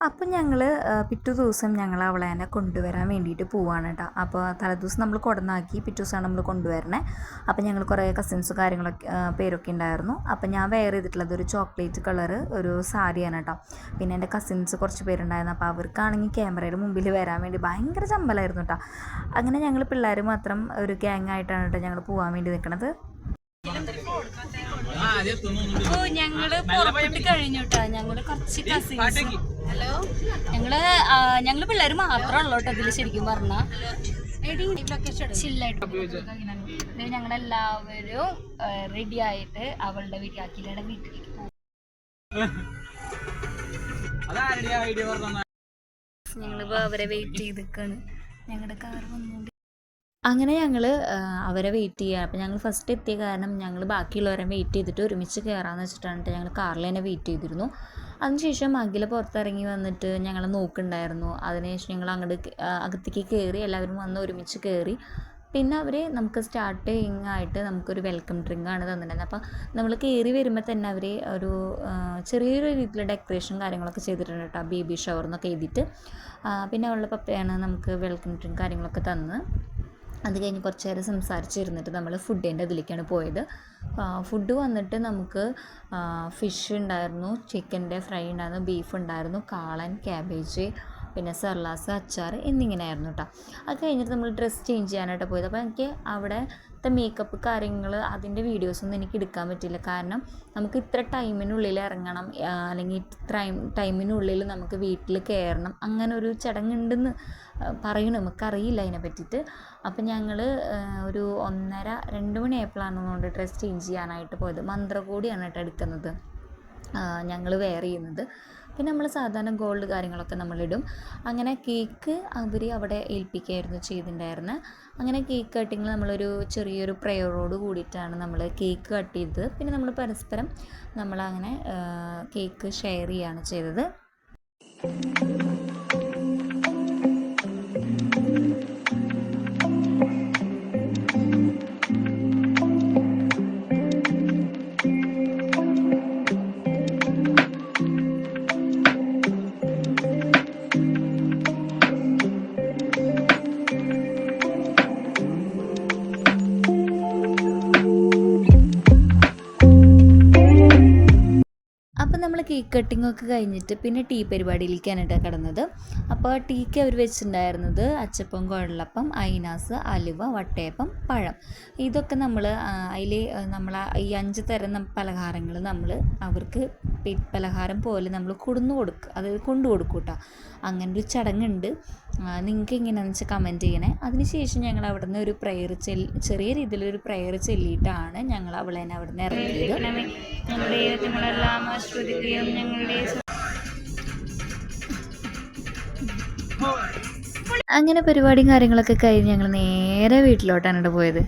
അപ്പം ഞങ്ങൾ പിറ്റേ ദിവസം ഞങ്ങൾ അവളേനെ കൊണ്ടുവരാൻ വേണ്ടിയിട്ട് പോവാണ് കേട്ടോ. അപ്പോൾ തലേദിവസം നമ്മൾ കൊടന്നാക്കി, പിറ്റേ ദിവസമാണ് നമ്മൾ കൊണ്ടുവരണേ. അപ്പം ഞങ്ങൾ കുറേ കസിൻസും കാര്യങ്ങളൊക്കെ പേരൊക്കെ ഉണ്ടായിരുന്നു. അപ്പം ഞാൻ വെയർ ചെയ്തിട്ടുള്ളത് ഒരു ചോക്ലേറ്റ് കളറ് ഒരു സാരിയാണ് കേട്ടോ. പിന്നെ എൻ്റെ കസിൻസ് കുറച്ച് പേരുണ്ടായിരുന്നു. അപ്പോൾ അവർക്കാണെങ്കിൽ ക്യാമറയുടെ മുമ്പിൽ വരാൻ വേണ്ടി ഭയങ്കര ചമ്പലായിരുന്നു കേട്ടോ. അങ്ങനെ ഞങ്ങൾ പിള്ളേർ മാത്രം ഒരു ഗ്യാങ് ആയിട്ടാണ് കേട്ടോ ഞങ്ങൾ പോകാൻ വേണ്ടി നിൽക്കുന്നത്. അപ്പോൾ ഞങ്ങള് പുറപ്പെട്ട് കഴിഞ്ഞു കേട്ടോ. ഞങ്ങള് കുറച്ച് കസിൻസ് ഞങ്ങള് പിള്ളേര് മാത്രമേ ഉള്ളൂ കേട്ടോ ഇതില്. ശരിക്കും പറഞ്ഞാൽ ഞങ്ങളെല്ലാവരും റെഡി ആയിട്ട് അവളുടെ വീട്ടിൽ അഖിലയുടെ വീട്ടിലേക്ക് പോകും. ഞങ്ങളിപ്പോ അവരെ വെയിറ്റ് ചെയ്തിക്കാണ്. ഞങ്ങളുടെ കാർ വന്നുകൊണ്ട് അങ്ങനെ ഞങ്ങൾ അവരെ വെയിറ്റ് ചെയ്യുക. അപ്പോൾ ഞങ്ങൾ ഫസ്റ്റ് എത്തിയ കാരണം ഞങ്ങൾ ബാക്കിയുള്ളവരെ വെയിറ്റ് ചെയ്തിട്ട് ഒരുമിച്ച് കയറാമെന്ന് വെച്ചിട്ടാണ് ഞങ്ങൾ കാറിൽ തന്നെ വെയിറ്റ് ചെയ്തിരുന്നു. അതിനുശേഷം അഖില പുറത്തിറങ്ങി വന്നിട്ട് ഞങ്ങളെ നോക്കുന്നുണ്ടായിരുന്നു. അതിനുശേഷം ഞങ്ങൾ അങ്ങോട്ട് അകത്തേക്ക് കയറി, എല്ലാവരും വന്ന് ഒരുമിച്ച് കയറി. പിന്നെ അവർ നമുക്ക് സ്റ്റാർട്ടിങ് ആയിട്ട് നമുക്കൊരു വെൽക്കം ഡ്രിങ്കാണ് തന്നിട്ടുണ്ടായിരുന്നത്. അപ്പോൾ നമ്മൾ കയറി വരുമ്പോൾ തന്നെ അവർ ഒരു ചെറിയൊരു രീതിയിൽ ഡെക്കറേഷൻ കാര്യങ്ങളൊക്കെ ചെയ്തിട്ടുണ്ട് കേട്ടോ, ബേബി ഷവർ എന്നൊക്കെ എഴുതിയിട്ട്. പിന്നെ അവളുടെ പപ്പയാണ് നമുക്ക് വെൽക്കം ഡ്രിങ്ക് കാര്യങ്ങളൊക്കെ തന്ന്. അത് കഴിഞ്ഞ് കുറച്ച് നേരം സംസാരിച്ചിരുന്നിട്ട് നമ്മൾ ഫുഡിൻ്റെ അതിലേക്കാണ് പോയത്. ഫുഡ് വന്നിട്ട് നമുക്ക് ഫിഷ് ഉണ്ടായിരുന്നു, ചിക്കൻ്റെ ഫ്രൈ ഉണ്ടായിരുന്നു, ബീഫ് ഉണ്ടായിരുന്നു, കാളൻ, ക്യാബേജ്, പിന്നെ സർലാസ്, അച്ചാർ എന്നിങ്ങനെയായിരുന്നു കേട്ടോ. അത് കഴിഞ്ഞിട്ട് നമ്മൾ ഡ്രസ്സ് ചേഞ്ച് ചെയ്യാനായിട്ട് പോയത്. അപ്പോൾ എനിക്ക് അവിടുത്തെ മേക്കപ്പ് കാര്യങ്ങൾ അതിൻ്റെ വീഡിയോസൊന്നും എനിക്ക് എടുക്കാൻ പറ്റില്ല. കാരണം നമുക്ക് ഇത്ര ടൈമിനുള്ളിൽ ഇറങ്ങണം, അല്ലെങ്കിൽ ഇത്ര ടൈമിനുള്ളിൽ നമുക്ക് വീട്ടിൽ കയറണം, അങ്ങനെ ഒരു ചടങ്ങുണ്ടെന്ന് പറയണം, നമുക്കറിയില്ല അതിനെ പറ്റിയിട്ട്. അപ്പം ഞങ്ങൾ ഒരു 1:30-2 മണിയായപ്പോഴാണ് ഡ്രസ്സ് ചേഞ്ച് ചെയ്യാനായിട്ട് പോയത്. മന്ത്രകോടിയാണ് കേട്ടോ എടുക്കുന്നത് ഞങ്ങൾ വെയർ ചെയ്യുന്നത്. പിന്നെ നമ്മൾ സാധാരണ ഗോൾഡ് കാര്യങ്ങളൊക്കെ നമ്മളിടും. അങ്ങനെ കേക്ക് അവർ അവിടെ ഏൽപ്പിക്കുകയായിരുന്നു ചെയ്തിട്ടുണ്ടായിരുന്നത്. അങ്ങനെ കേക്ക് കട്ടിങ്ങിൽ നമ്മളൊരു ചെറിയൊരു പ്രയറോട് കൂടിയിട്ടാണ് നമ്മൾ കേക്ക് കട്ട് ചെയ്തത്. പിന്നെ നമ്മൾ പരസ്പരം നമ്മളങ്ങനെ കേക്ക് ഷെയർ ചെയ്യുകയാണ് ചെയ്തത്. അപ്പോൾ നമ്മൾ കേക്ക് കട്ടിങ്ങൊക്കെ കഴിഞ്ഞിട്ട് പിന്നെ ടീ പരിപാടിയിലേക്കാണ് കേട്ടോ കിടന്നത്. അപ്പോൾ ടീക്ക് അവർ വെച്ചിട്ടുണ്ടായിരുന്നത് അച്ചപ്പം, കുഴലപ്പം, അയിനാസ്, അലുവ, വട്ടയപ്പം, പഴം. ഇതൊക്കെ നമ്മൾ അതിൽ നമ്മൾ ഈ 5 തരം പലഹാരങ്ങൾ നമ്മൾ അവർക്ക് പലഹാരം പോലെ നമ്മൾ അതായത് കൊണ്ടു കൊടുക്കും കേട്ടോ. അങ്ങനെ ഒരു ചടങ്ങുണ്ട്. നിങ്ങൾക്ക് എങ്ങനെയാണെന്ന് വെച്ചാൽ കമൻറ്റ് ചെയ്യണേ. അതിനുശേഷം ഞങ്ങൾ അവിടെ നിന്ന് ഒരു ചെറിയ രീതിയിലൊരു പ്രയർ ചൊല്ലിയിട്ടാണ് ഞങ്ങൾ അവളെ അവിടെ നിന്ന് ഇറങ്ങിയത്. അങ്ങനെ പരിപാടിയും കാര്യങ്ങളൊക്കെ കഴിഞ്ഞ് ഞങ്ങൾ നേരെ വീട്ടിലോട്ടാണ് പോയത്.